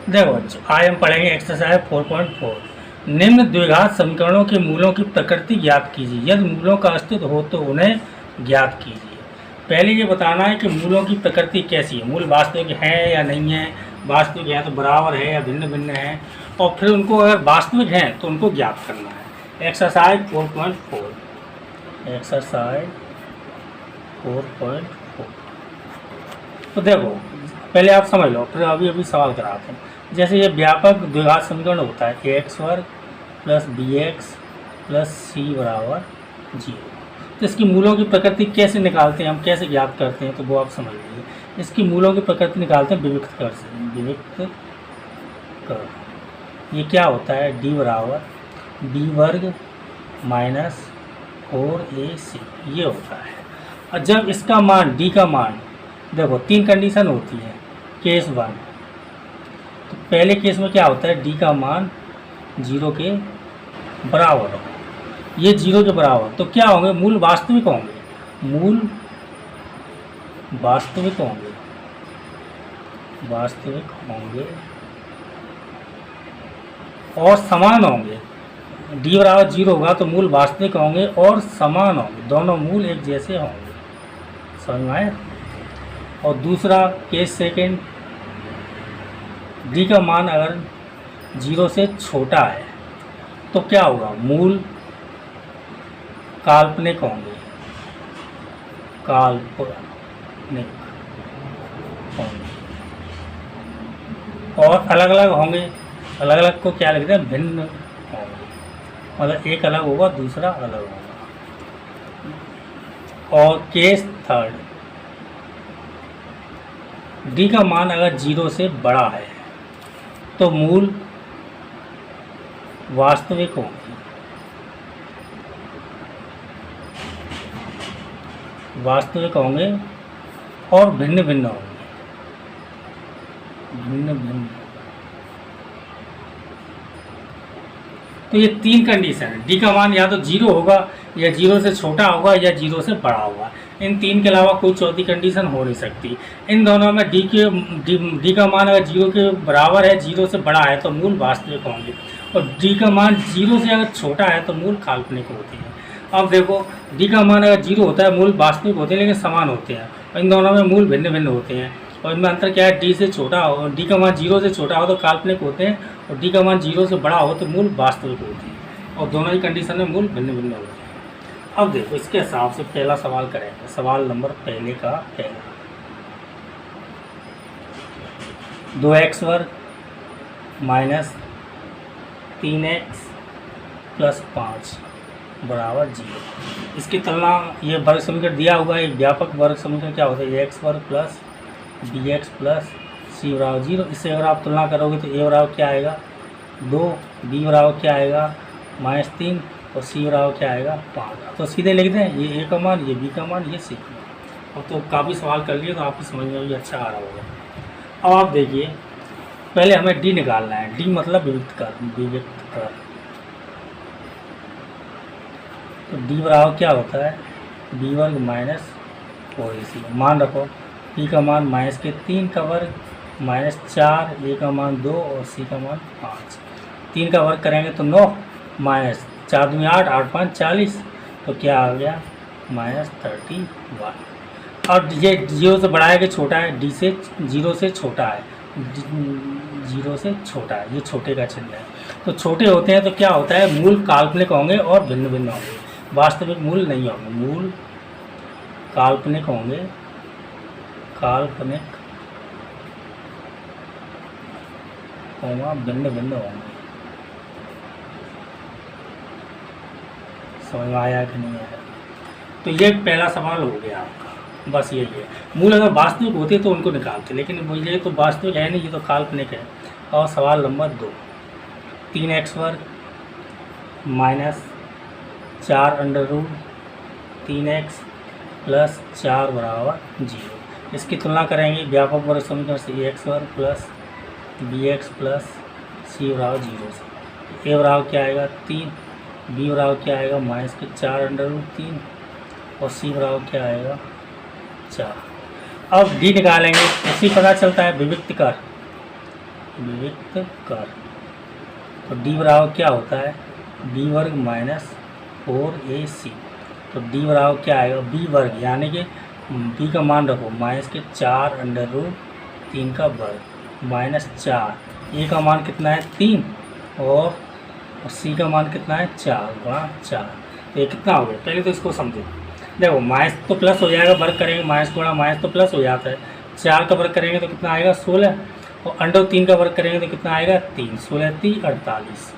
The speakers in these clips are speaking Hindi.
देखो बच्चों, आज हम पढ़ेंगे एक्सरसाइज 4.4। निम्न द्विघात समीकरणों के मूलों की प्रकृति ज्ञात कीजिए। यदि मूलों का अस्तित्व हो तो उन्हें ज्ञात कीजिए। पहले ये बताना है कि मूलों की प्रकृति कैसी है, मूल वास्तविक हैं या नहीं है, वास्तविक है तो बराबर है या भिन्न भिन्न है, और फिर उनको अगर वास्तविक हैं तो उनको ज्ञात करना है। एक्सरसाइज 4.4। एक्सरसाइज 4.4। तो देखो, पहले आप समझ लो, फिर अभी अभी सवाल कराते हैं। जैसे ये व्यापक द्विघात समीकरण होता है ए एक्स वर्ग प्लस बी एक्स प्लस सी बराबर 0। तो इसकी मूलों की प्रकृति कैसे निकालते हैं, हम कैसे ज्ञात करते हैं, तो वो आप समझ लीजिए। इसकी मूलों की प्रकृति निकालते हैं विविक्त कर से। विविक्त कर ये क्या होता है, डी बराबर बी वर्ग माइनस 4ac ये होता है। और जब इसका मान डी का मान, देखो तीन कंडीशन होती है। केस 1, तो पहले केस में क्या होता है, डी का मान 0 के बराबर हो, ये 0 के बराबर, तो क्या होंगे, मूल वास्तविक होंगे, मूल वास्तविक होंगे, वास्तविक होंगे और समान होंगे। डी बराबर 0 होगा तो मूल वास्तविक होंगे और समान होंगे, दोनों मूल एक जैसे होंगे। समझ में आया। और दूसरा केस सेकेंड, डी का मान अगर 0 से छोटा है तो क्या होगा, मूल काल्पनिक होंगे, काल्पनिक होंगे और अलग अलग होंगे। अलग अलग को क्या लिखते हैं, भिन्न होंगे, मतलब एक अलग होगा दूसरा अलग होगा। और केस थर्ड, डी का मान अगर 0 से बड़ा है तो मूल वास्तविक होंगे, वास्तविक होंगे और भिन्न भिन्न होंगे, भिन्न भिन्न। तो ये तीन कंडीशन है। डी का मान या तो 0 होगा या 0 से छोटा होगा या 0 से बड़ा होगा। इन तीन के अलावा कोई चौथी कंडीशन हो नहीं सकती। इन दोनों में डी का मान अगर 0 के बराबर है, 0 से बड़ा है तो मूल वास्तविक होंगे, और डी का मान 0 से अगर छोटा है तो मूल काल्पनिक होते हैं। अब देखो, डी का मान अगर 0 होता है, मूल वास्तविक होते हैं लेकिन समान होते हैं, और इन दोनों में मूल भिन्न भिन्न होते हैं। और इनमें अंतर क्या है, डी से छोटा हो, डी का मान 0 से छोटा हो तो काल्पनिक होते हैं, और डी का मान 0 से बड़ा हो तो मूल वास्तविक होते हैं, और दोनों ही कंडीशन में मूल भिन्न भिन्न होते हैं। अब देखो, इसके हिसाब से पहला सवाल करेंगे। सवाल नंबर पहले का पहला, 2x वर्ग माइनस 3x प्लस 5 बराबर 0। इसकी तुलना, ये वर्ग समीकरण दिया हुआ है, एक व्यापक वर्ग समीकरण क्या होता है, एक्स वर्ग प्लस बी एक्स प्लस सी बराबर 0। इससे अगर आप तुलना करोगे तो ए बराबर क्या आएगा 2, बी बराबर क्या आएगा -3 और सी बराबर क्या आएगा 5। तो सीधे लिख दें, ये ए का मान, ये बी का मान, ये सी का मान। और तो काफ़ी सवाल कर लिए तो आपकी समझ में भी अच्छा आ रहा होगा। अब आप देखिए, पहले हमें डी निकालना है। डी मतलब विविक्त कर, विविक्त कर। तो डी बराबर क्या होता है, बी वर्ग माइनस 4ac। मान रखो, पी का मान -3 का वर्ग -4, ए का मान 2 और सी का मान 5। 3 का वर्ग करेंगे तो 9 माइनस 4 दूनी 8, 8 5 40, तो क्या आ गया -31। और ये 0 से बड़ा है कि छोटा है, डी से 0 से छोटा है, 0 से छोटा है, ये छोटे का चिन्ह है। तो छोटे होते हैं तो क्या होता है, मूल काल्पनिक होंगे और भिन्न भिन्न होंगे, वास्तविक मूल नहीं होंगे। मूल काल्पनिक होंगे, काल्पनिक होगा, भिन्न भिन्न होंगे। समझ में आया कि नहीं आया। तो ये पहला सवाल हो गया आपका, बस यही है। मूल अगर वास्तविक होते तो उनको निकालते, लेकिन ये तो वास्तविक है नहीं, ये तो काल्पनिक है। और सवाल नंबर 2, 3x वर्ग minus 4 under root 3x plus 4 बराबर 0। इसकी तुलना करेंगे व्यापक वर्ग समीकरण से, एक्स वर्ग प्लस बी एक्स प्लस सी बराबर 0 से। ए बराबर क्या आएगा 3, बी बराबर क्या आएगा -4 अंडर रूट 3 और सी बराबर क्या आएगा 4। अब डी निकालेंगे, इसी पता चलता है विविक्त कर। विविक्त कर। तो डी बराबर क्या होता है, बी वर्ग माइनस 4ac। तो डी बराबर क्या आएगा, बी वर्ग यानी कि बी का मान रखो माइनस के 4 अंडर रूट 3 का वर्ग माइनस 4, ए का मान कितना है 3 और सी का मान कितना है 4 गुणा 4। तो ये कितना हो गया, पहले तो इसको समझो। देखो माइनस तो प्लस हो जाएगा, वर्ग करेंगे माइनस गुणा माइनस तो प्लस हो जाता है। 4 का वर्ग करेंगे तो कितना आएगा 16 और अंडर 3 का वर्ग करेंगे तो कितना आएगा 3, 16 3 48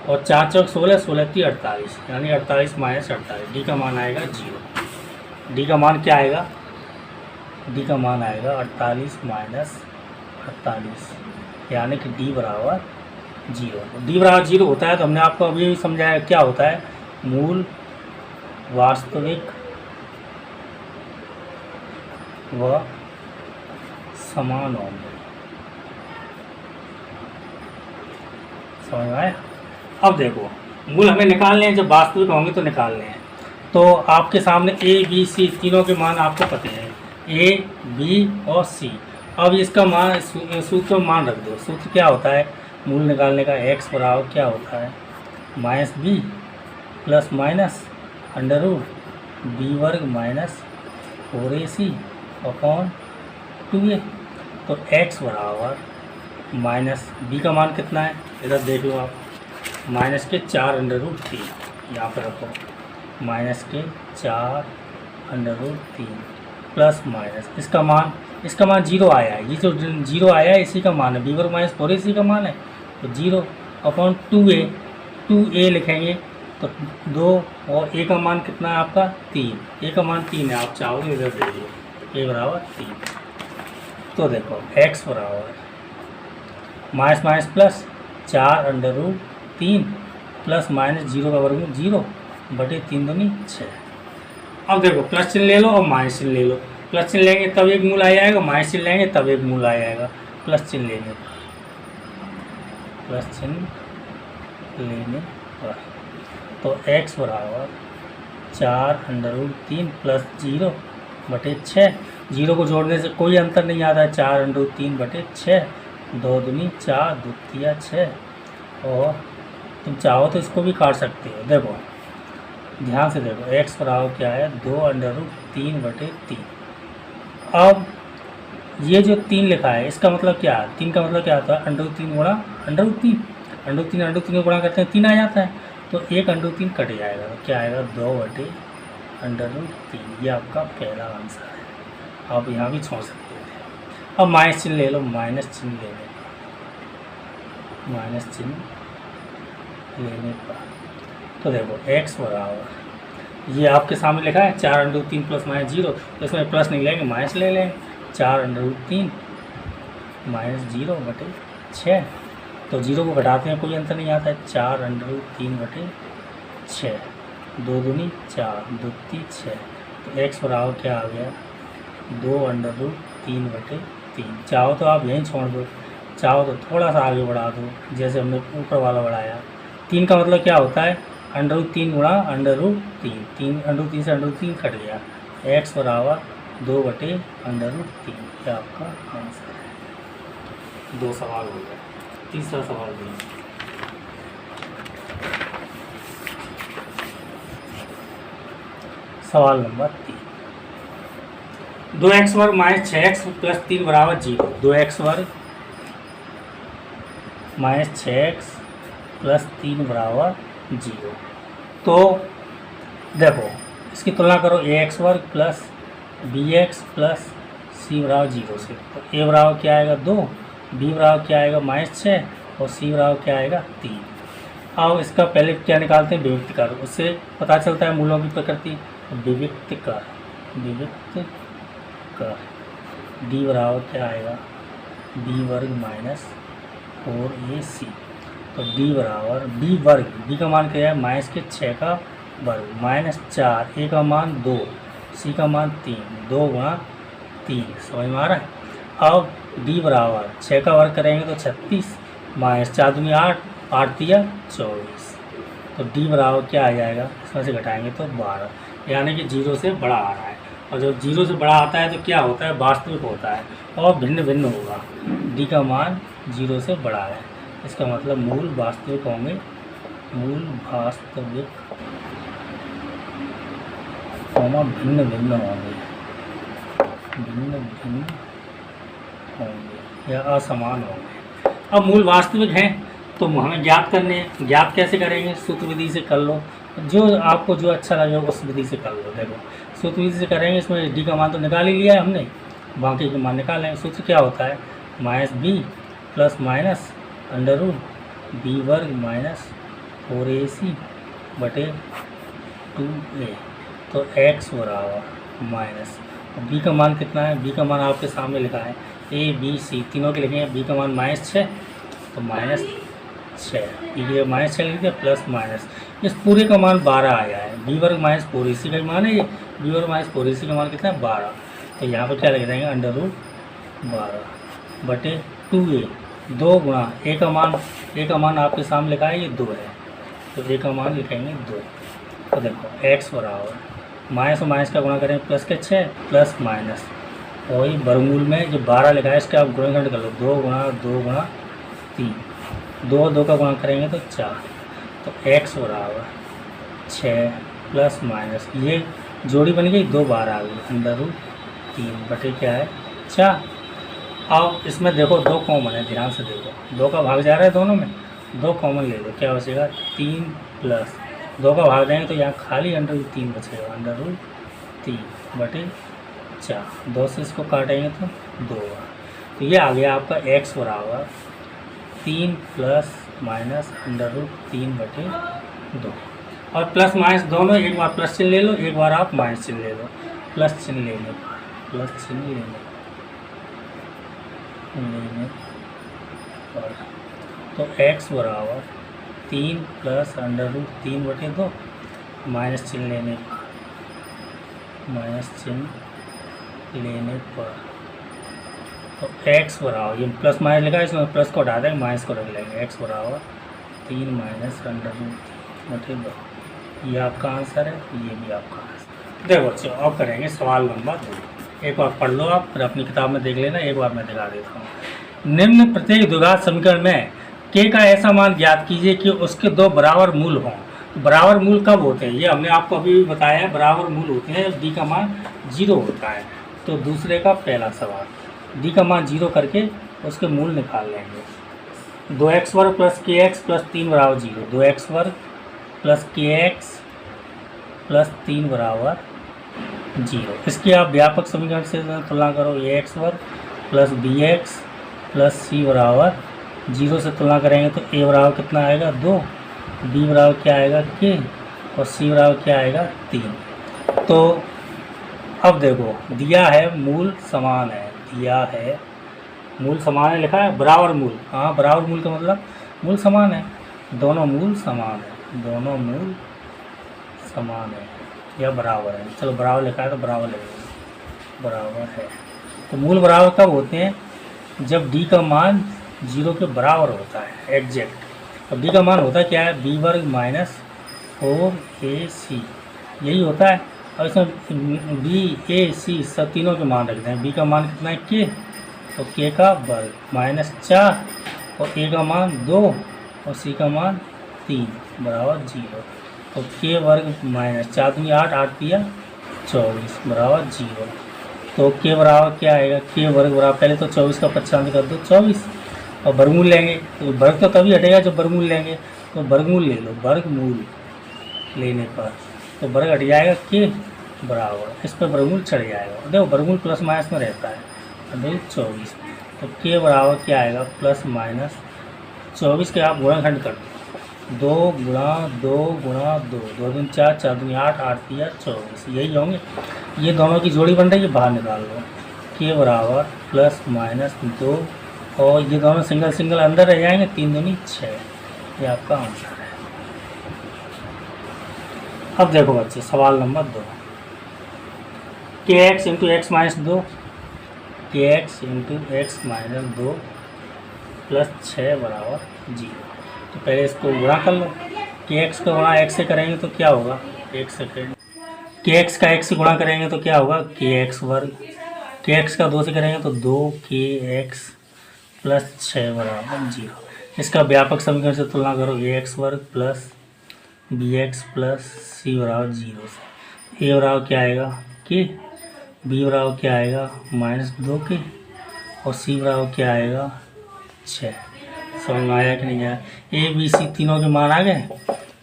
और 4 चौक 16, 16 3 48 यानी 48 माइनस 48। डी का मान आएगा 0। डी का मान क्या आएगा, डी का मान आएगा 48 माइनस 48 यानी कि डी बराबर 0। डी बराबर 0 होता है तो हमने आपको अभी समझाया क्या होता है, मूल वास्तविक व समान होंगे। समझ में आया। अब देखो मूल हमें निकालने हैं, जब वास्तविक होंगे तो निकालने हैं। तो आपके सामने ए बी सी तीनों के मान आपको पते हैं, ए बी और सी। अब इसका मान सूत्र में मान रख दो। सूत्र क्या होता है मूल निकालने का, एक्स बराबर क्या होता है minus B plus minus under root B वर्ग माइनस 4ac अपॉन 2a। तो x बराबर माइनस बी का मान कितना है, इधर देख लो आप, माइनस के 4 अंडर रूट 3 यहाँ पर रखो, माइनस के 4 अंडर रूट 3 प्लस माइनस इसका मान 0 आया है। ये जो 0 आया है इसी का मान है, बी वर्ग माइनस 4ac का मान है। तो 0 अपॉन 2a लिखेंगे तो 2 और ए का मान कितना है आपका 3, ए का मान 3 है, आप चाहोगे इधर दे दो, ए बराबर 3। तो देखो x बराबर minus minus plus 4 under root 3 plus minus 0 का वर्ग 0 बटे 3 दूनी 6। अब देखो प्लस चिन्ह ले लो और माइनस चिन्ह ले लो। प्लस चिन्ह लेंगे तब एक मूल आ जाएगा, माइनस चिन्ह लेंगे तब एक मूल आ जाएगा। प्लस चिन्ह लेने पर, प्लस चिन्ह लेने पर तो x बराबर 4 अंडर रूट 3 प्लस 0 बटे 6। 0 को जोड़ने से कोई अंतर नहीं आता है, 4 अंडर रूट 3 बटे 6, 2 दूनी 4 2 तिया 6। और तुम चाहो तो इसको भी काट सकते हो। देखो ध्यान से देखो x बराबर क्या है 2 अंडर रूट 3 बटे 3। अब ये जो 3 लिखा है इसका मतलब क्या है, 3 का मतलब क्या आता है अंडर रूट 3 गुणा अंडर रूट 3, अंडर रूट 3 को गुणा करते हैं 3 आ जाता है। तो 1 अंडर रूट 3 कट जाएगा, तो क्या आएगा 2 बटे अंडर रूट 3। ये आपका पहला आंसर है। आप यहाँ भी छोड़ सकते थे। अब माइनस चिन्ह ले लो, माइनस चिन्ह लेने पर तो देखो x बराबर ये आपके सामने लिखा है 4 अंडर रूट 3 प्लस माइनस 0, तो इसमें प्लस नहीं लेंगे माइनस ले लेंगे। 4 अंडर रूट 3 माइनस 0 बटे 6, तो 0 को घटाते हैं कोई अंतर नहीं आता है। 4 अंडर रूट 3 बटे 6, 2 दूनी 4 2 3 6। तो x बराबर क्या आ गया 2 अंडर रूट 3 बटे 3। चाहो तो आप यहीं छोड़ दो, चाहो तो थोड़ा सा आगे बढ़ा दो जैसे हमने ऊपर वाला बढ़ाया। 3 का मतलब क्या होता है अंडर रूट 3 गुणा अंडर रूट 3, 3 अंडर रूट 3 से अंडर रूट 3 कट गया। x बराबर 2 बटे अंडर रूट 3। ये आपका आंसर है। 2 सवाल हो गया, तीसरा सवाल भी सवाल नंबर 3। 2x वर्ग माइनस 6x प्लस 3 बराबर 0। 2x वर्ग माइनस 6x प्लस 3 बराबर 0। तो देखो इसकी तुलना करो ax वर्ग प्लस bx प्लस c बराबर 0 से। तो a बराबर क्या आएगा 2, b बराबर क्या आएगा माइनस 6 और c बराबर क्या आएगा 3। अब इसका पहले क्या निकालते हैं विविक्त कर, उससे पता चलता है मूलों की प्रकृति। विविक्त कर d बराबर क्या आएगा b वर्ग माइनस 4ac। तो d बराबर b वर्ग, b का मान क्या है माइनस के 6 का वर्ग माइनस 4, a का मान 2, c का मान 3, 2 गुणा 3। समझ में आ रहा है। अब d बराबर 6 का वर्ग करेंगे तो 36 माइनस 4 दूनी 8, 8 तिया 24। तो d बराबर क्या आ जाएगा, इसमें से घटाएंगे तो 12, यानी कि 0 से बड़ा आ रहा है। और जब 0 से बड़ा आता है तो क्या होता है वास्तविक होता है और भिन्न भिन्न होगा। d का मान जीरो से बड़ा है। इसका मतलब मूल वास्तविक होंगे, मूल वास्तविक कॉमा भिन्न भिन्न होंगे, भिन्न भिन्न होंगे या असमान होंगे। अब मूल वास्तविक हैं तो हमें ज्ञात करने हैं। ज्ञात कैसे करेंगे? सूत्र विधि से कर लो, जो आपको जो अच्छा लगे उस विधि से कर लो। देखो सूत्र विधि से करेंगे, इसमें डी का मान तो निकाल ही लिया है हमने, बाकी के मान निकालें। सूत्र क्या होता है? Minus B plus minus under root B वर्ग माइनस 4ac बटे 2a। तो x बराबर माइनस, बी का मान कितना है? बी का मान आपके सामने लिखा है, ए बी सी तीनों के लिखे हैं। बी का मान -6 तो -6, बी के -6 लिख दिया प्लस माइनस, इस पूरे का मान 12 आया है। बी वर्ग माइनस 4ac का मान है ये, बी वर्ग माइनस 4ac का मान कितना है? 12। तो यहाँ पर क्या लिख देंगे? अंडर रूट 12 बटे 2a, 2 गुणा ए का मान आपके सामने लिखा है ये 2 है, तो ए का मान लिखेंगे 2। तो देखो x बराबर माइनस और माइनस का गुणा करें प्लस के 6 प्लस माइनस, वही वर्गमूल में जो 12 लिखा है इसका आप गुणनखंड कर लो, 2 गुणा 2 गुणा 3, 2 2 का गुणा करेंगे तो 4। तो x बराबर 6 प्लस माइनस, ये जोड़ी बन गई, 2 बार आ गई, अंडर रूट 3 बटे क्या है? 4। अब इसमें देखो 2 कॉमन है, ध्यान से देखो, 2 का भाग जा रहा है दोनों में, 2 कॉमन ले लो, क्या बचेगा? 3 प्लस 2 का भाग देंगे तो यहाँ खाली अंडर रूट 3 बचेगा, अंडर रूट 3 बटे 4। 2 से इसको काटेंगे तो 2। तो ये आ गया आपका x बराबर 3 प्लस माइनस अंडर रूट 3 बटे 2। और प्लस माइनस दोनों, एक बार प्लस चिन्ह ले लो, एक बार आप माइनस चिन्ह ले लो। प्लस चिन्ह लेने पर, प्लस चिन्ह लेने पर तो x बराबर 3 प्लस अंडर रूट 3 बटे 2, माइनस चिन्ह लेने पर, माइनस चिन्ह लेने पर तो x बराबर, ये प्लस माइनस लिखा है, इसमें प्लस को हटा देंगे, माइनस को रख लेंगे। x बराबर 3 माइनस अंडर रूट 3 बटे 2, ये आपका आंसर है, ये भी आपका आंसर। देखो बच्चों अब करेंगे सवाल नंबर 2। एक बार पढ़ लो आप, फिर अपनी किताब में देख लेना, एक बार मैं दिखा देता हूँ। निम्न प्रत्येक द्विघात समीकरण में k का ऐसा मान ज्ञात कीजिए कि उसके 2 बराबर मूल हों। तो बराबर मूल कब होते हैं? ये हमने आपको अभी भी बताया है, बराबर मूल होते हैं d का मान 0 होता है। तो दूसरे का पहला सवाल, d का मान 0 करके उसके मूल निकाल लेंगे। 2x वर्ग प्लस kx प्लस 3 बराबर 0, 2x वर्ग प्लस kx प्लस 3 बराबर 0। इसकी आप व्यापक समीकरण से तुलना करो, ax वर्ग प्लस bx प्लस c बराबर 0 से तुलना करेंगे तो a बराबर कितना आएगा? 2, b बराबर क्या आएगा? k, और c बराबर क्या आएगा? 3। तो अब देखो दिया है मूल समान है, दिया है मूल समान है, लिखा है बराबर मूल। हाँ बराबर मूल का मतलब मूल समान है, दोनों मूल समान है, दोनों मूल समान है या बराबर है। चलो बराबर लिखा है तो बराबर लगेगा, बराबर है। तो मूल बराबर कब होते हैं? जब d का मान 0 के बराबर होता है, एग्जैक्ट। अब d का मान होता क्या है? b वर्ग माइनस 4ac, यही होता है। और इसमें b a c सब तीनों के मान रखते हैं। b का मान कितना है? k, तो k का वर्ग माइनस 4 और a का मान 2 और c का मान 3 बराबर 0। तो k वर्ग माइनस 4 दूनी 8, 8 दिया 24 बराबर 0। तो k बराबर क्या आएगा? k वर्ग बराबर, पहले तो 24 का 95 कर दो 24, और वर्गमूल लेंगे तो वर्ग तो तभी हटेगा जब वर्गमूल लेंगे। तो वर्गमूल ले लो, वर्गमूल लेने पर तो वर्ग हट जाएगा, k बराबर, इस पर वर्गमूल चढ़ जाएगा। देखो वर्गमूल प्लस माइनस में रहता है, देखो 24। तो k बराबर क्या आएगा? प्लस माइनस 24 के आप गुणनखंड कर दो, 2 गुणा 2 गुणा 2, 2 दूनी 4, 4 दूनी 8, 8 दिया 24, यही होंगे। ये दोनों की जोड़ी बन रही है, बाहर निकाल लो। k बराबर प्लस माइनस 2 और ये दोनों सिंगल सिंगल अंदर रह जाएंगे, 3 दूनी 6, ये आपका आंसर है। अब देखो बच्चे सवाल number 2, kx into x minus 2, kx into x minus 2 plus 6 बराबर 0। तो पहले इसको गुणा कर लो, kx का गुणा x से करेंगे तो क्या होगा? 1 सेकेंड, kx का x से गुणा करेंगे तो क्या होगा? kx वर्ग, kx का 2 से करेंगे तो 2kx प्लस 6 बराबर 0। इसका व्यापक समीकरण से तुलना करो, ax² plus bx plus c बराबर 0 से। a बराबर क्या आएगा k, b बराबर क्या आएगा -2k और c बराबर क्या आएगा 6। समझ में आया कि नहीं आया? a b c तीनों के मान आ गए।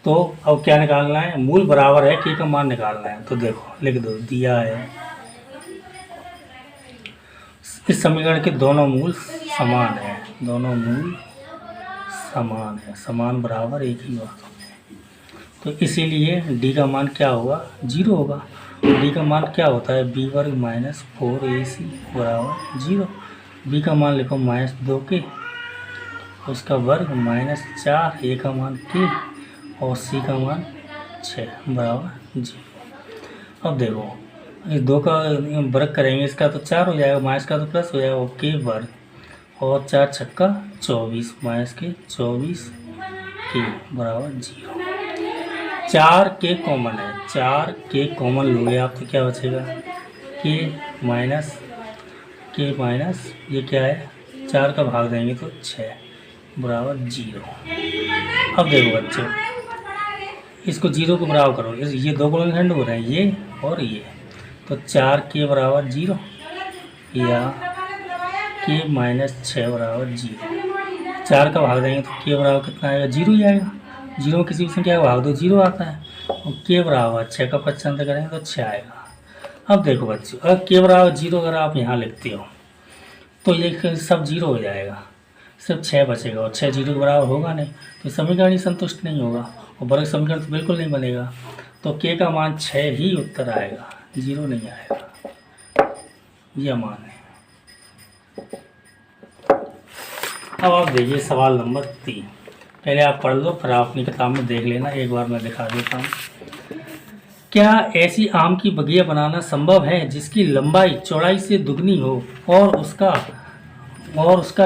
तो अब क्या निकालना है, मूल बराबर है k का मान निकालना है। तो देखो लिख दो, दिया है इस समीकरण के दोनों मूल समान है, दोनों मूल समान है, समान बराबर एक ही बात होती है। तो इसीलिए d का मान क्या होगा 0 होगा। d का मान क्या होता है b वर्ग माइनस 4ac बराबर 0। b का मान लिखो -2k, उसका वर्ग -4, a का मान k और c का मान 6 बराबर 0। अब देखो इस 2 का वर्ग करेंगे, इसका तो 4 हो जाएगा, माइनस का तो प्लस हो जाएगा, और k वर्ग और 4 छक्का 24 माइनस के 24 k बराबर 0। 4 k कॉमन है, 4 k कॉमन लोगे आप तो क्या बचेगा k माइनस ये क्या है 4 का भाग देंगे तो 6 बराबर 0। अब देखो बच्चों इसको 0 को बराबर करो, ये 2 गुणनखंड हो रहे हैं ये और ये, तो 4k बराबर 0 या k माइनस 6 बराबर 0। 4 का भाग देंगे तो k बराबर कितना आएगा 0 ही आएगा। 0 किसी भी संख्या का भाग दो 0 आता है, और k बराबर 6 का 95 करेंगे तो 6 आएगा। अब देखो बच्चों अगर k बराबर 0 अगर आप यहाँ लिखते हो तो ये सब 0 हो जाएगा, सिर्फ 6 बचेगा, और 6 0 के बराबर होगा नहीं तो समीकरण ही संतुष्ट नहीं होगा, और वर्ग समीकरण तो बिल्कुल नहीं बनेगा। तो k का मान 6 ही उत्तर आएगा, 0 नहीं आएगा, यह मान है। अब आप देखिए सवाल नंबर 3, पहले आप पढ़ लो फिर आप अपनी किताब में देख लेना, एक बार मैं दिखा देता हूँ। क्या ऐसी आम की बगिया बनाना संभव है जिसकी लंबाई चौड़ाई से दुगनी हो और उसका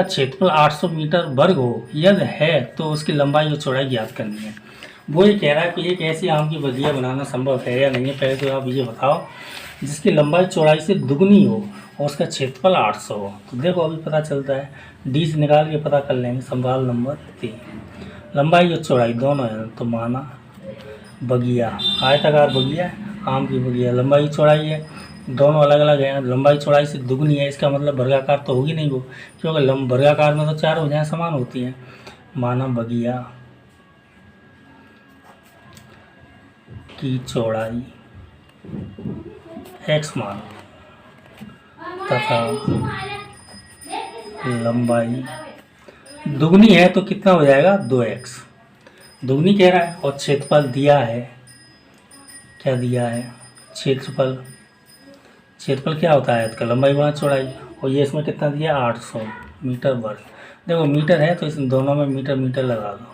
क्षेत्रफल 800 मीटर वर्ग हो? यदि है तो उसकी लंबाई और चौड़ाई ज्ञात करनी है। वो ये कह रहा है कि एक ऐसी आम की बगिया बनाना संभव है या नहीं है। पहले तो आप ये बताओ जिसकी लंबाई चौड़ाई से दुगनी हो और उसका क्षेत्रफल 800 हो। तो देखो अभी पता चलता है, डी से निकाल के पता कर लेंगे। सवाल नंबर 3, लंबाई और चौड़ाई दोनों है, तो माना बगिया आयताकार बगिया आम की बगिया, लंबाई चौड़ाई है दोनों अलग अलग हैं, लंबाई चौड़ाई से दुगनी है, इसका मतलब वर्गाकार तो होगी नहीं वो, क्योंकि वर्गाकार में तो 4 भुजाएं समान होती हैं। माना बगिया की चौड़ाई x मान तथा लंबाई दुगनी है तो कितना हो जाएगा 2x, दुगनी कह रहा है, और क्षेत्रफल दिया है, क्या दिया है क्षेत्रफल क्या होता है इसका लंबाई गुणा चौड़ाई, और ये इसमें कितना दिया 800 मीटर वर्ग। देखो मीटर है तो इस दोनों में मीटर मीटर लगा दो,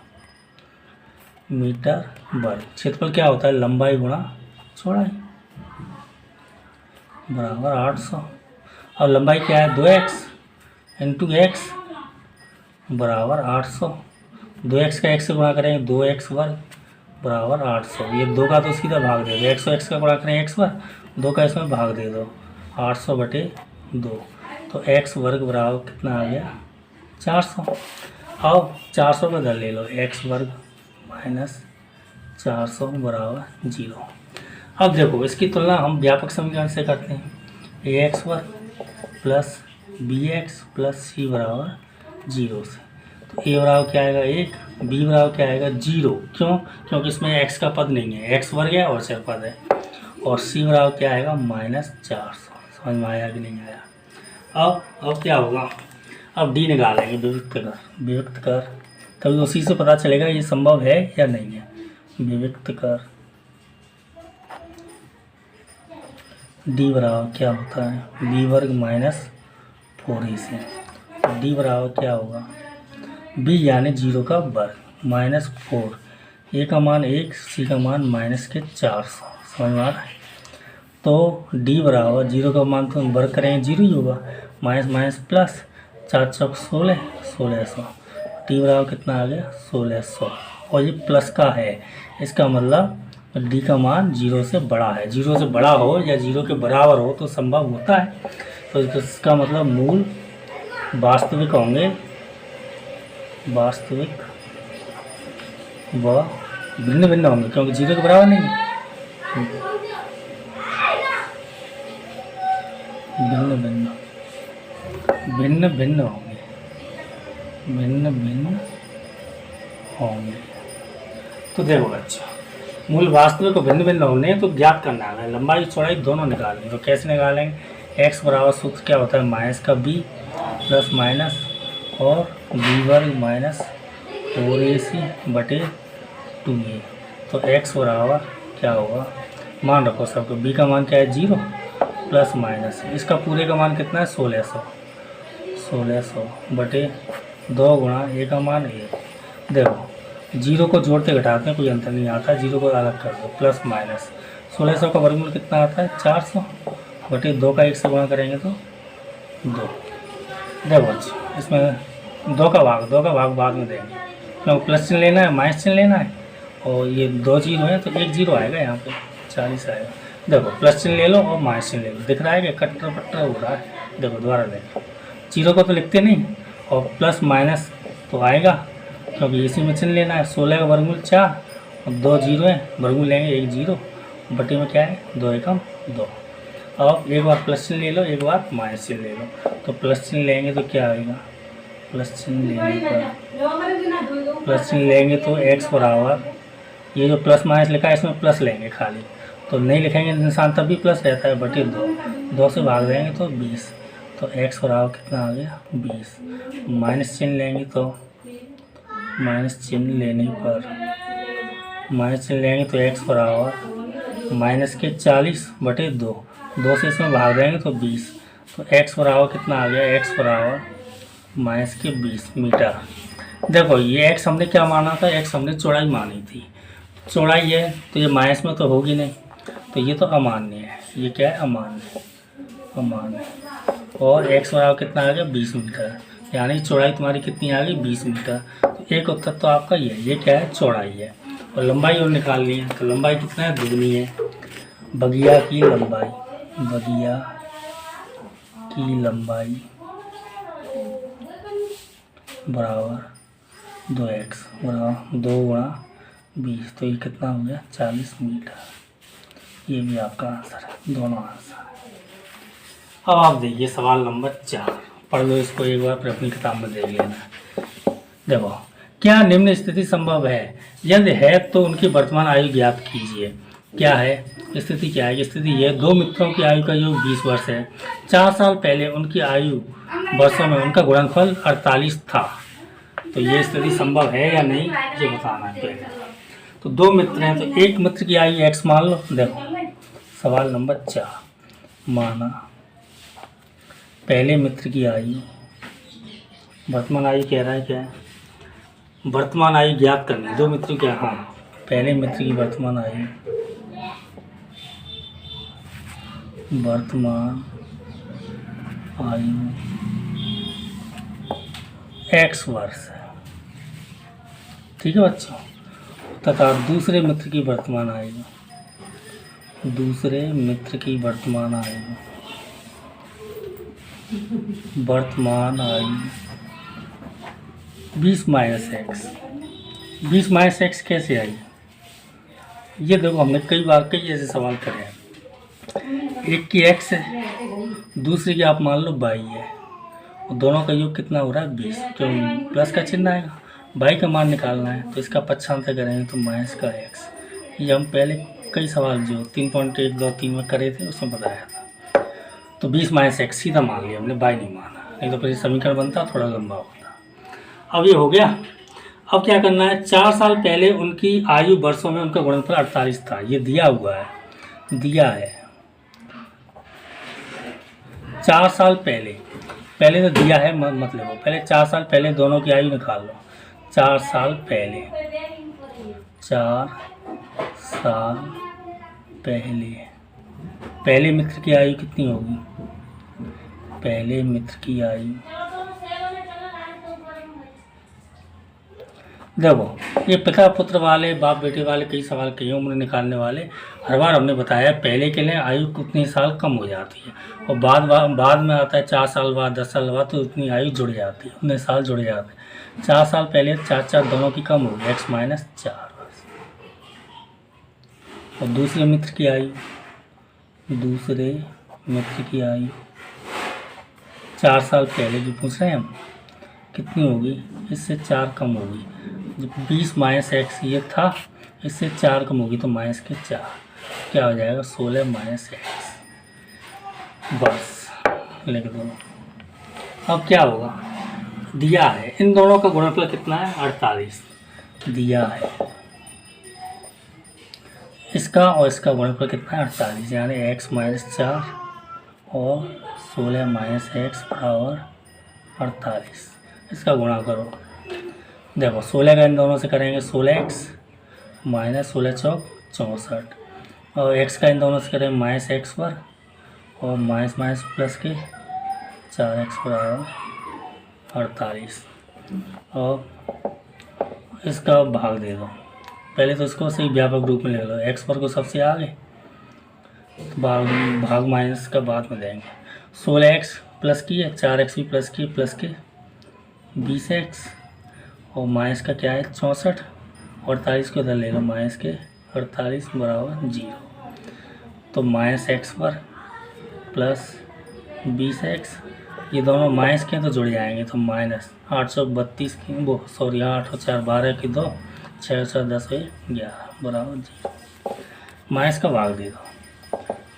मीटर वर्ग। क्षेत्रफल क्या होता है लंबाई गुणा चौड़ाई बराबर 800, और लंबाई क्या है 2x इंटू एक्स बराबर 800। 2x का x से गुणा करेंगे 2x वर्ग बराबर 800। ये 2 का तो सीधा भाग दे दो, 100x का गुणा करें x वर्ग, 2 का इसमें भाग दे दो 800/2, तो x वर्ग बराबर कितना आ गया 400। अब 400 का दर ले लो, x वर्ग माइनस 400 बराबर 0। अब देखो इसकी तुलना हम व्यापक समीकरण से करते हैं, ax वर्ग प्लस bx प्लस c बराबर 0 से। तो a बराबर क्या आएगा 1, b बराबर क्या आएगा 0, क्यों? क्योंकि इसमें x का पद नहीं है, x वर्ग है और चर पद है, और c बराबर क्या आएगा -400। समझ में आया कि नहीं आया? अब क्या होगा, अब d निकालेंगे, विविक्त कर तभी उसी से पता चलेगा ये संभव है या नहीं है। विविक्त कर d बराबर क्या होता है b वर्ग माइनस 4ac, d बराबर क्या होगा b यानी 0 का वर्ग माइनस 4, a का मान 1, c का मान -400। समझ में आ रहा है? तो d बराबर 0 का मान तो वर्ग करेंगे 0 ही होगा, माइनस माइनस प्लस 4 चौक 16, 1600। d बराबर कितना आ गया 1600, और ये प्लस का है, इसका मतलब d का मान 0 से बड़ा है। 0 से बड़ा हो या 0 के बराबर हो तो संभव होता है, तो इसका मतलब मूल वास्तविक होंगे वास्तविक व भिन्न भिन्न होंगे, क्योंकि जीरो के बराबर नहीं है। भिन्न भिन्न भिन्न भिन्न होंगे, भिन्न भिन्न होंगे। तो देखो बच्चों, मूल वास्तविक को भिन्न भिन्न होने तो ज्ञात करना है, लंबाई चौड़ाई दोनों निकालनी। तो कैसे निकालेंगे? एक्स बराबर सूत्र क्या होता है? माइनस का बी प्लस माइनस और बी वर्ग माइनस 4ac बटे 2a। तो एक्स बराबर क्या होगा? मान रखो सबको, बी का मान क्या है? 0 प्लस माइनस इसका पूरे का मान कितना है? 1600 बटे 2 गुणा ए का मान 1। देखो जीरो को जोड़ते घटाते हैं कोई अंतर नहीं आता, जीरो को अलग कर दो, प्लस माइनस 1600 का वर्गमूल कितना आता है? 400 बटे 2 का 1 से गुणा करेंगे तो 2। देखो अच्छा, इसमें 2 का भाग बाद में देंगे, क्योंकि प्लस चिन्ह लेना है, माइनस चिन्ह लेना है, और ये 2 जीरो है तो 1 जीरो आएगा यहाँ पे, 40 आएगा। देखो प्लस चिन्ह ले लो और माइनस चिन्ह ले लो, दिख रहा है कि कट्टर पट्टर हो रहा है। देखो दोबारा देखो, जीरो को तो लिखते नहीं, और प्लस माइनस तो आएगा क्योंकि इसी में चिन्ह लेना है। 16 का वर्गमूल 4 और 2 जीरो है, वर्गमूल लेंगे 1 जीरो, बटे में क्या है? 2 एकम 2। अब एक बार प्लस चिन्ह ले लो, एक बार माइनस चिन्ह ले लो। तो प्लस चिन्ह लेंगे तो क्या आएगा? प्लस चिन्ह लेंगे तो एक्स बराबर, ये जो प्लस माइनस लिखा है इसमें प्लस लेंगे खाली, तो नहीं लिखेंगे निशान तब भी प्लस रहता है, बटे 2 से भाग देंगे तो 20। तो एक्स बराबर कितना आ गया? 20। माइनस चिन्ह लेंगे तो माइनस चिन्ह लेंगे तो एक्स बराबर माइनस के 40 बटे 2 से इसमें भाग देंगे तो 20। तो एक्स बराबर कितना आ गया? एक्स बराबर माइनस के 20 मीटर। देखो ये एक्स हमने क्या माना था? एक्स हमने चौड़ाई मानी थी, चौड़ाई है तो ये माइनस में तो होगी नहीं, तो ये तो अमान्य है। ये क्या है? अमान्य। और एक्स बराबर कितना आ गया? 20 मीटर, यानी चौड़ाई तुम्हारी कितनी आ गई? 20 मीटर। तो एक उत्तर तो आपका ये क्या है? चौड़ाई है। और लंबाई और निकालनी है, तो लंबाई कितना है? दुगनी है। बगिया की लंबाई बराबर 2x बराबर 2 गुणा 20, तो ये कितना हो गया? 40 मीटर। ये भी आपका आंसर है, दोनों आंसर है। अब आप देखिए सवाल नंबर 4, पढ़ लो इसको एक बार, फिर अपनी किताब में देख लेना। देखो, क्या निम्न स्थिति संभव है? यदि है तो उनकी वर्तमान आयु ज्ञात कीजिए। क्या है स्थिति? क्या है स्थिति? ये 2 मित्रों की आयु का योग 20 वर्ष है। 4 साल पहले उनकी आयु वर्षों में उनका गुणनफल 48 था। तो ये स्थिति संभव है या नहीं, ये बताना है पहले। तो 2 मित्र हैं, तो एक मित्र की आयु x मान लो। देखो सवाल नंबर 4, माना पहले मित्र की आयु, वर्तमान आयु कह रहा है, क्या है? वर्तमान आयु ज्ञात करनी। 2 मित्रों क्या? हाँ, पहले मित्र की वर्तमान आयु x वर्ष है, ठीक है बच्चों। तथा दूसरे मित्र की वर्तमान आयु 20 माइनस एक्स। 20 माइनस एक्स कैसे आई? ये देखो हमने कई ऐसे सवाल करे हैं। एक की x है, दूसरे की आप मान लो y है, और दोनों का योग कितना हो रहा है? 20। क्यों? प्लस का चिन्ह आएगा, y का मान निकालना है, तो इसका पक्षांतर करेंगे तो माइनस का x। ये हम पहले कई सवाल जो 3.123 में करे थे उसमें बताया था। तो 20 माइनस एक्स सीधा मान लिया हमने, y नहीं माना, नहीं तो फिर समीकरण बनता थोड़ा लंबा होता। अब ये हो गया। अब क्या करना है? 4 साल पहले उनकी आयु वर्षों में उनका गुणनफल 48 था, ये दिया हुआ है, 4 साल पहले तो दिया है, मतलब पहले 4 साल पहले दोनों की आयु निकाल लो। 4 साल पहले मित्र की आयु कितनी होगी? देखो ये पिता पुत्र वाले, बाप बेटे वाले कई सवाल, कई उम्र निकालने वाले, हर बार हमने बताया पहले के लिए आयु उतनी साल कम हो जाती है, और बाद में आता है 4 साल बाद, 10 साल बाद, तो उतनी आयु जुड़ जाती है, उतने साल जुड़ जाते हैं। 4 साल पहले 4 दोनों की कम होगी, x माइनस 4। और दूसरे मित्र की आयु 4 साल पहले की पूछ रहे हैं हम, कितनी होगी, इससे 4 कम होगी, 20 माइनस एक्स ये था, इससे 4 कम होगी तो माइनस के 4, क्या हो जाएगा 16 माइनस एक्स। बस लिख दो। अब क्या होगा, दिया है इन दोनों का गुणनफल कितना है 48 दिया है, इसका और इसका गुणनफल कितना है 48, यानी x माइनस 4 और 16 माइनस एक्स बराबर 48। इसका गुणा करो, देखो 16 का इन दोनों से करेंगे 16x माइनस 16 चौक 64, और x का इन दोनों से करेंगे माइनस एक्स पर, और माइनस माइनस प्लस के 4x बराबर 48, और इसका भाग दे दो। पहले तो इसको सही व्यापक रूप में ले लो, x पर को सबसे आगे, तो भाग माइनस का बाद में देंगे। 16x प्लस की है, 4x भी प्लस की, प्लस के 20x, और माइनस का क्या है 64, 48 को इधर ले लो, माइनस के 48 बराबर 0, तो माइनस एक्स पर प्लस 20x, ये दोनों माइनस के तो जुड़ जाएंगे, तो माइनस 832 की 8 और 4 12 की 2, 6 और 10 11 बराबर 0। माइनस का भाग दे दो,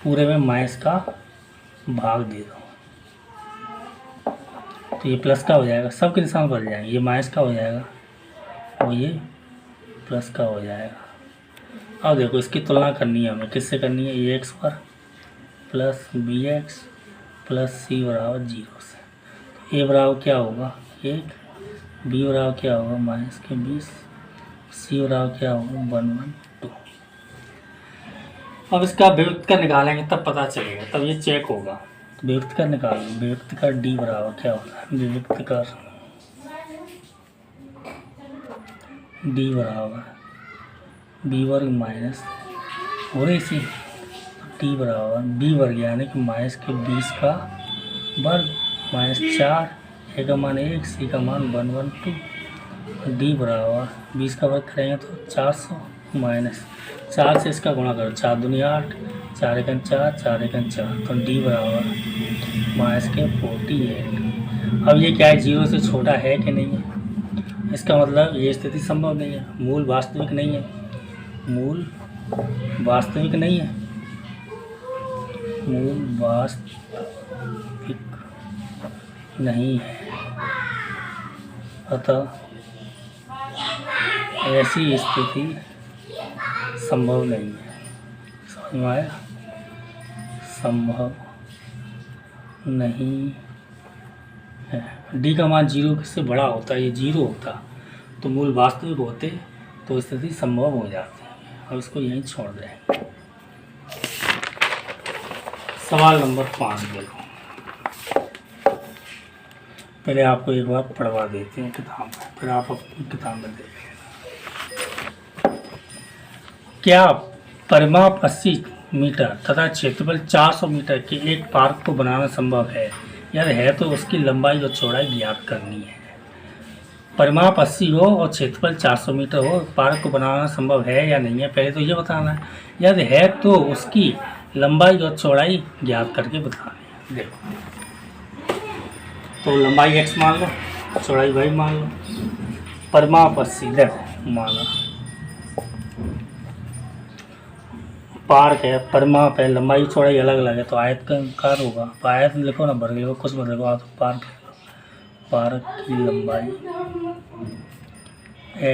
पूरे में माइनस का भाग दे दो, तो ये प्लस का हो जाएगा, सब के निशान बदल जाएंगे, ये माइनस का हो जाएगा और ये प्लस का हो जाएगा। अब देखो इसकी तुलना करनी है हमें, किससे करनी है, ए एक्स पर प्लस बी एक्स प्लस सी बराबर 0 से, तो ए बराबर क्या होगा 1, बी बराबर क्या होगा माइनस के 20, सी बराबर क्या होगा 112। अब इसका विभक्त का निकालेंगे तब पता चलेगा, तब ये चेक होगा। विभक्त का निकाल, विभक्त का डी बराबर क्या होता है, विभक्त का डी बराबर बी वर्ग माइनस और इसी टी बराबर बी वर्ग यानी कि माइनस के 20 का वर्ग माइनस 4, ए का मान 1, सी का मान 112, डी बराबर 20 का वर्ग करेंगे तो 400 माइनस 4 से इसका गुणा करो, 4 दूनी 8, 4 एकन 4, 4 एकन 4, तो डी बराबर माइनस के 48। अब ये क्या है, 0 से छोटा है कि नहीं है, इसका मतलब ये स्थिति संभव नहीं है, मूल वास्तविक नहीं है, मूल वास्तविक नहीं है, मूल वास्तविक नहीं है, अतः ऐसी स्थिति संभव नहीं है। समझ में आया, संभव नहीं है। डी का मान 0 से बड़ा होता है, ये 0 होता तो मूल वास्तविक होते तो स्थिति संभव हो जाती है, और इसको यहीं छोड़ दें। सवाल नंबर 5 देखो, पहले आपको एक बार पढ़वा देते हैं किताब में, फिर आप अपनी किताब में देख लेना। क्या परिमाप 80 मीटर तथा क्षेत्रफल 400 मीटर के एक पार्क को बनाना संभव है? यदि है तो उसकी लंबाई और चौड़ाई ज्ञात करनी है। परिमाप 80 हो और क्षेत्रफल 400 मीटर हो, पार्क को बनाना संभव है या नहीं है, पहले तो ये बताना है। यदि है तो उसकी लंबाई और चौड़ाई ज्ञात करके बताना है। देखो तो लंबाई x मान लो, चौड़ाई y मान लो। परिमाप 80 देखो माना पार्क है, परिमाप है, लंबाई चौड़ाई अलग अलग है तो आयताकार होगा, तो आयत लिखो ना, वर्ग लिखो, कुछ मत लिखो, आप पार्क लिखो। पार्क की लंबाई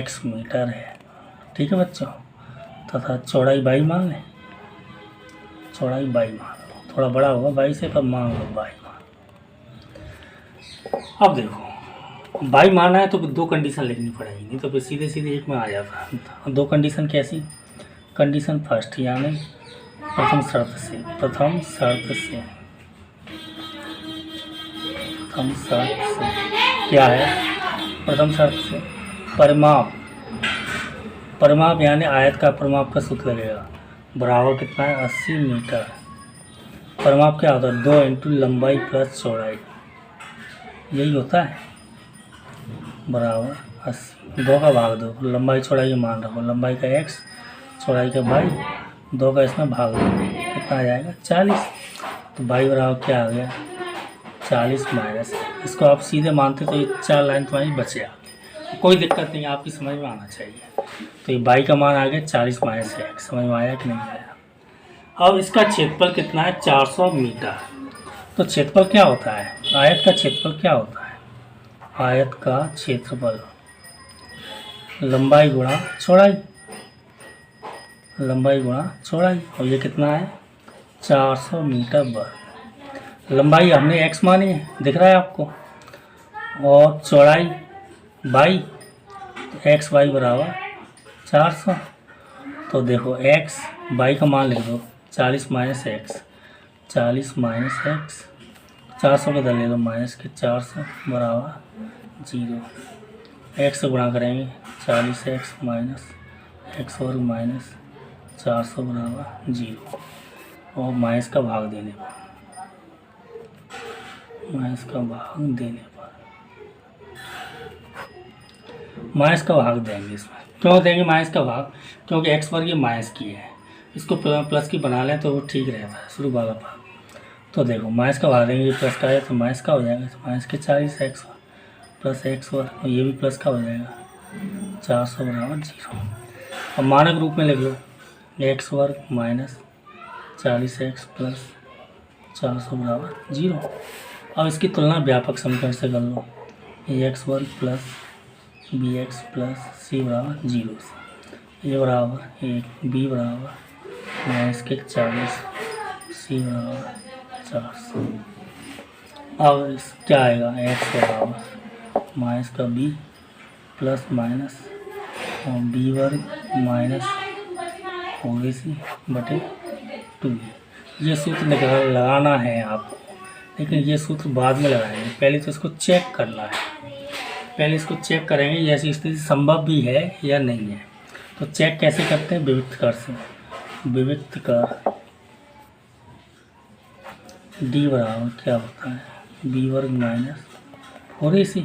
x मीटर है, ठीक है बच्चों, तथा चौड़ाई y मान लें, चौड़ाई y मान लो, थोड़ा बड़ा होगा y से, पर मान लो y मान। अब देखो y माना है तो दो कंडीशन लिखनी पड़ेगी, नहीं तो फिर सीधे सीधे एक में आ जाता है। दो कंडीशन कैसी, कंडीशन फर्स्ट यानी प्रथम शर्त से क्या है, प्रथम शर्त से परिमाप परिमाप यानी आयत का परिमाप का सूत्र लगेगा, बराबर कितना है 80 मीटर। परिमाप क्या होता है 2 इंटू लंबाई प्लस चौड़ाई, यही होता है, बराबर 80। 2 का भाग दो, लंबाई चौड़ाई का मान रखो, लंबाई का x, चौड़ाई का y, 2 का इसमें भाग दो, कितना आ जाएगा 40। तो y बराबर क्या आ गया 40 माइनस, इसको आप सीधे मानते तो ये 4 लाइन तुम्हारी बचे आगे, कोई दिक्कत नहीं, आपकी समझ में आना चाहिए। तो ये y का मान आ गया 40 माइनस x, समझ में आया कि नहीं आया। अब इसका क्षेत्रफल कितना है 400 मीटर। तो क्षेत्रफल क्या होता है, आयत का क्षेत्रफल क्या होता है, आयत का क्षेत्रफल लंबाई गुणा चौड़ाई, लंबाई गुणा चौड़ाई, और ये कितना है 400 मीटर वर्ग। लंबाई हमने x मानी है, दिख रहा है आपको, और चौड़ाई y, तो एक्स वाई बराबर 400। तो देखो x y का मान लिख दो 40 माइनस एक्स, 40 माइनस एक्स, 400 का दर ले लो माइनस के 400 बराबर 0। x से गुणा करेंगे 40x माइनस एक्स वर्ग माइनस 400 बराबर 0, और माइनस का भाग देने पर, माइनस का भाग देने पर, माइनस का भाग देंगे इसमें। क्यों देंगे माइनस का भाग, क्योंकि एक्स वर्ग ये माइनस की है, इसको प्लस की बना लें तो वो ठीक रहता है शुरू वाला भाग। तो देखो माइनस का भाग देंगे, ये प्लस का है तो माइनस का हो जाएगा, तो माइनस के 40x प्लस एक्स वर्ग, और ये भी प्लस का हो जाएगा 400 बराबर 0। अब मानक रूप में लिख लो एक्स वर्ग माइनस 40x प्लस 400 बराबर 0। अब इसकी तुलना व्यापक समीकरण से कर लो, ये एक्स वर्ग प्लस बी एक्स प्लस सी बराबर 0 से, ए बराबर 1, बी बराबर माइनस के 40, सी बराबर 400। अब इस क्या आएगा एक्स बराबर माइनस का बी प्लस माइनस और बी वर्ग माइनस होगी सी बटे 2। ये सूत्र लगाना है आपको, लेकिन ये सूत्र बाद में लगाएंगे, पहले तो इसको चेक करना है, पहले इसको चेक करेंगे ये ऐसी स्थिति संभव भी है या नहीं है। तो चेक कैसे करते हैं, विविक्त कर से, विविक्त कर डी बराबर क्या होता है बी वर्ग माइनस 4ac।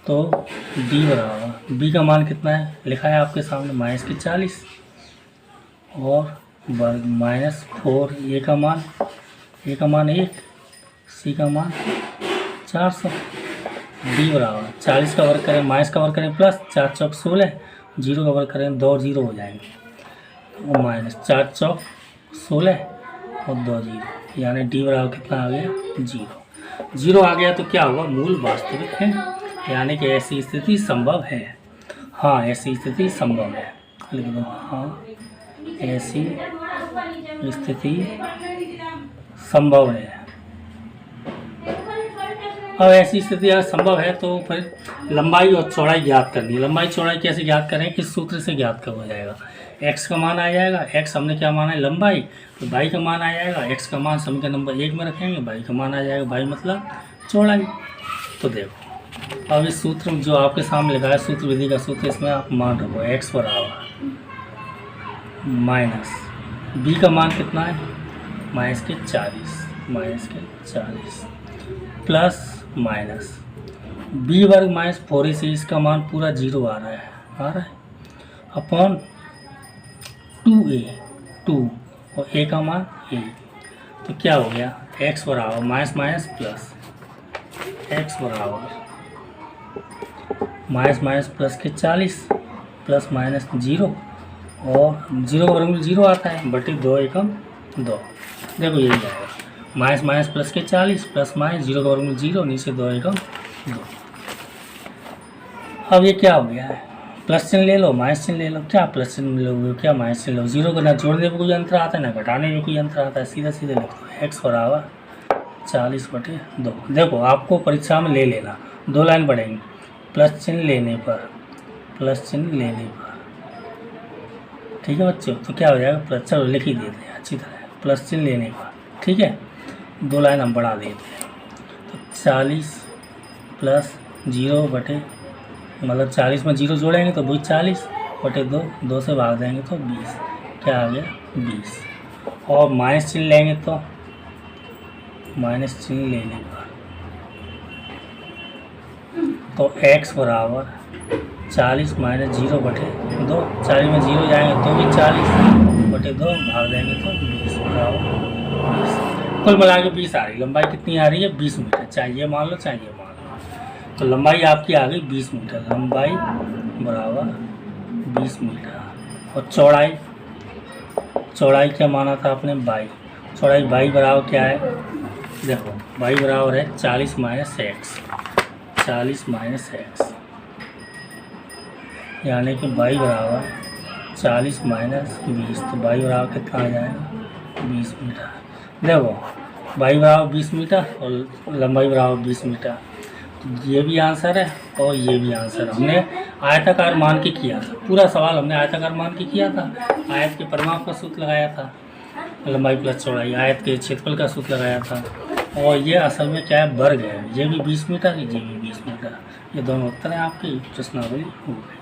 तो डी बराबर बी का मान कितना है लिखा है आपके सामने माइनस के 40 और वर्ग माइनस 4, ए का मान 1, सी का मान 400। डी बराबर 40 का वर्ग करें माइनस का वर्ग करें प्लस 4 चौक 16, 0 का वर्ग करें 2 और 0 हो जाएंगे, तो माइनस 4 चौक 16 और 2 0, यानी डी बराबर कितना आ गया 0। 0 आ गया तो क्या हुआ, मूल वास्तविक है, यानी कि ऐसी स्थिति संभव है। हाँ ऐसी स्थिति संभव है, लिख दो हाँ ऐसी स्थिति संभव है। अब ऐसी स्थिति अगर संभव है तो फिर लंबाई और चौड़ाई ज्ञात करनी है। लंबाई चौड़ाई कैसे ज्ञात करें, किस सूत्र से ज्ञात कर हो जाएगा, x का मान आ जाएगा, x हमने क्या माना है लंबाई, तो y का मान आ जाएगा, x का मान समीकरण नंबर 1 में रखेंगे, y का मान आ जाएगा, y मतलब चौड़ाई। तो देखो अब इस सूत्र जो आपके सामने लिखा है सूत्र विधि का सूत्र, इसमें आप मान रखो x बराबर माइनस b का मान कितना है माइनस के 40 प्लस माइनस बी वर्ग माइनस 4ac, इसका मान पूरा 0 आ रहा है अपॉन 2a 2 और a का मान 1। तो क्या हो गया x बराबर माइनस माइनस प्लस, x बराबर माइनस माइनस प्लस के 40 प्लस माइनस 0 और 0 का वर्गमूल 0 आता है बटे 2 एकम 2। देखो यही आएगा माइनस माइनस प्लस के 40 प्लस माइनस 0 का वर्गमूल 0, नीचे 2 एकम 2। अब ये क्या हो गया है, प्लस चिन्ह ले लो माइनस चिन्ह ले लो, क्या प्लस चिन्ह लोगे क्या माइनस चिन्ह लो, 0 को ना जोड़ने में कोई अंतर आता है ना घटाने में कोई अंतर आता है, सीधा सीधे लिख दो एक्स बराबर 40 बटे 2। देखो आपको परीक्षा में ले लेना, 2 लाइन पढ़ेंगे, प्लस चिन्ह लेने पर, प्लस चिन्ह लेने पर, ठीक है बच्चों। तो क्या हो जाएगा प्लस, चलो लिख ही देते हैं अच्छी तरह, प्लस चिन्ह लेने पर, ठीक है 2 लाइन हम बढ़ा देते हैं। तो 40 प्लस 0 बटे मतलब 40 में 0 जोड़ेंगे तो वही 40 बटे 2, 2 से भाग देंगे तो 20, क्या आ गया 20। और माइनस चिन्ह लेंगे तो माइनस चिन्ह लेने पर तो x बराबर 40 माइनस 0 बटे 2, 40 में 0 जाएंगे तो भी 40 बटे 2, भाग देंगे तो 20 बराबर 20। कुल मिला के 20 आ रही। लंबाई कितनी आ रही है 20 मीटर, चाहिए मान लो चाहिए मान लो। तो लंबाई आपकी आ गई 20 मीटर, लंबाई बराबर 20 मीटर। और चौड़ाई क्या माना था आपने 22, चौड़ाई 22 बराबर क्या है, देखो 22 बराबर है 40 माइनस एक्स, 40 माइनस एक्स, यानी कि 22 बराबर 40 माइनस 20, तो 22 बराबर कितना आ जाएगा 20 मीटर। देखो 22 बराबर 20 मीटर और लंबाई बराबर 20 मीटर, तो ये भी आंसर है और ये भी आंसर। हमने आयताकार मान के किया था, पूरा सवाल हमने आयताकार मान के किया था। आयत के परिमाप का सूत्र लगाया था, लंबाई प्लस चौड़ाई, आयत के क्षेत्रफल का सूत्र लगाया था। और ये असल में क्या है वर्ग है, ये भी 20 मीटर, ये भी 20 मीटर। ये दोनों उत्तर हैं आपकी प्रश्नावली हो गई।